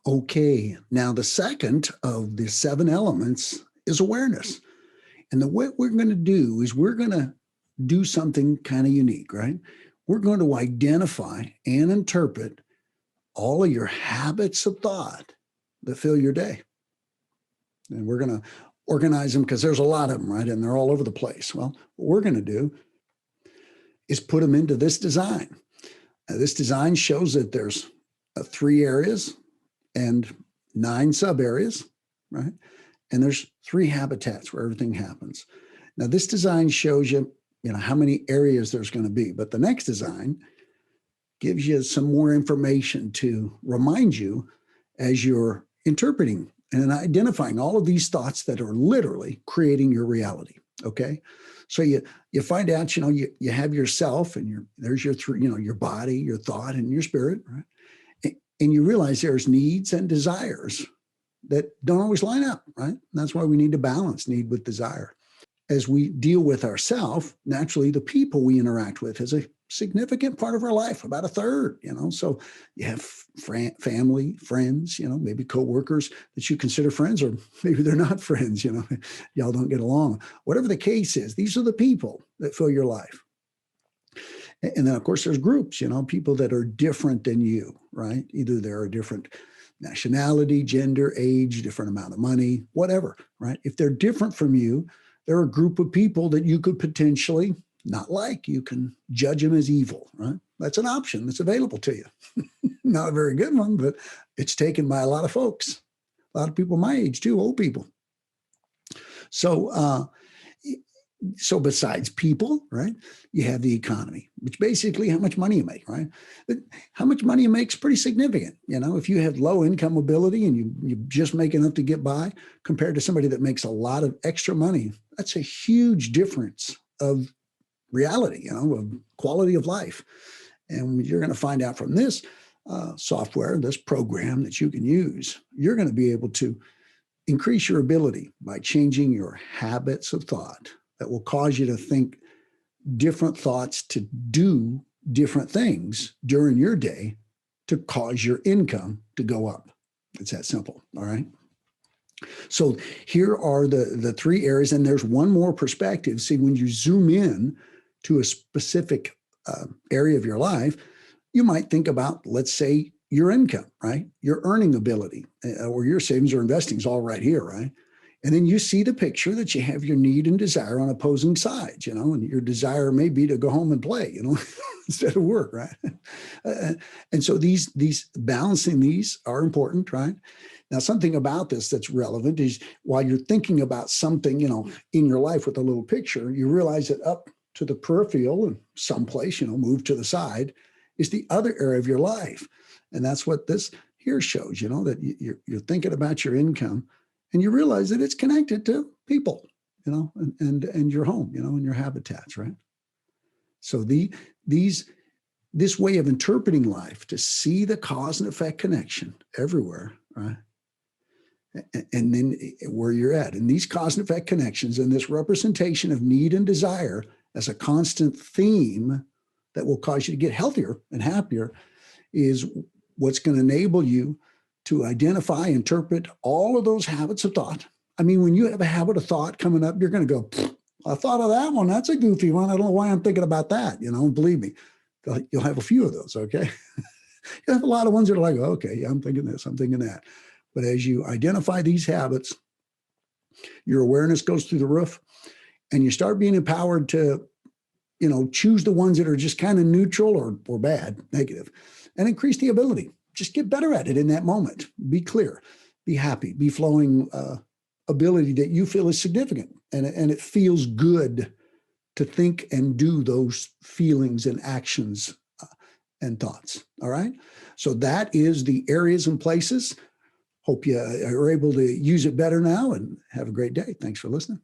Okay, now the second of the seven elements is awareness. And what we're going to do is we're going to do something kind of unique, right? We're going to identify and interpret all of your habits of thought that fill your day. And we're going to organize them because there's a lot of them, right? And they're all over the place. Well, what we're going to do is put them into this design. This design shows that there's 3 areas and 9 sub areas, right? And there's 3 habitats where everything happens. Now, this design shows you, how many areas there's going to be. But the next design gives you some more information to remind you as you're interpreting and identifying all of these thoughts that are literally creating your reality. Okay. So you find out, you have yourself and there's your 3, your body, your thought, and your spirit, right? And you realize there's needs and desires that don't always line up, right? And that's why we need to balance need with desire. As we deal with ourselves, naturally, the people we interact with is a significant part of our life, about a third, So you have family, friends, maybe coworkers that you consider friends, or maybe they're not friends, y'all don't get along. Whatever the case is, these are the people that fill your life. And then, of course, there's groups, people that are different than you, right? Either they're a different nationality, gender, age, different amount of money, whatever, right? If they're different from you, they're a group of people that you could potentially not like. You can judge them as evil, right? That's an option that's available to you. Not a very good one, but it's taken by a lot of folks, a lot of people my age too, old people. So besides people, right, you have the economy, which basically how much money you make, right? But how much money you make is pretty significant. If you have low income ability and you just make enough to get by compared to somebody that makes a lot of extra money, that's a huge difference of reality, of quality of life. And you're going to find out from this software, this program that you can use, you're going to be able to increase your ability by changing your habits of thought that will cause you to think different thoughts, to do different things during your day to cause your income to go up. It's that simple, all right? So here are the 3 areas, and there's one more perspective. See, when you zoom in to a specific area of your life, you might think about, let's say, your income, right? Your earning ability, or your savings or investing is all right here, right? And then you see the picture that you have your need and desire on opposing sides, and your desire may be to go home and play, instead of work, right? And so these balancing these are important, right? Now, something about this that's relevant is while you're thinking about something, in your life with a little picture, you realize that up to the peripheral and someplace, move to the side, is the other area of your life. And that's what this here shows, that you're thinking about your income and you realize that it's connected to people, and your home, and your habitats, right? So this way of interpreting life, to see the cause and effect connection everywhere, right? And then where you're at, and these cause and effect connections and this representation of need and desire as a constant theme that will cause you to get healthier and happier is what's going to enable you to identify, interpret all of those habits of thought. I mean, when you have a habit of thought coming up, you're going to go, I thought of that one. That's a goofy one. I don't know why I'm thinking about that. Believe me, you'll have a few of those, okay? You have a lot of ones that are like, okay, yeah, I'm thinking this, I'm thinking that. But as you identify these habits, your awareness goes through the roof and you start being empowered to, choose the ones that are just kind of neutral or bad, negative, and increase the ability. Just get better at it in that moment. Be clear, be happy, be flowing ability that you feel is significant. And it feels good to think and do those feelings and actions and thoughts. All right. So that is the areas and places. Hope you are able to use it better now, and have a great day. Thanks for listening.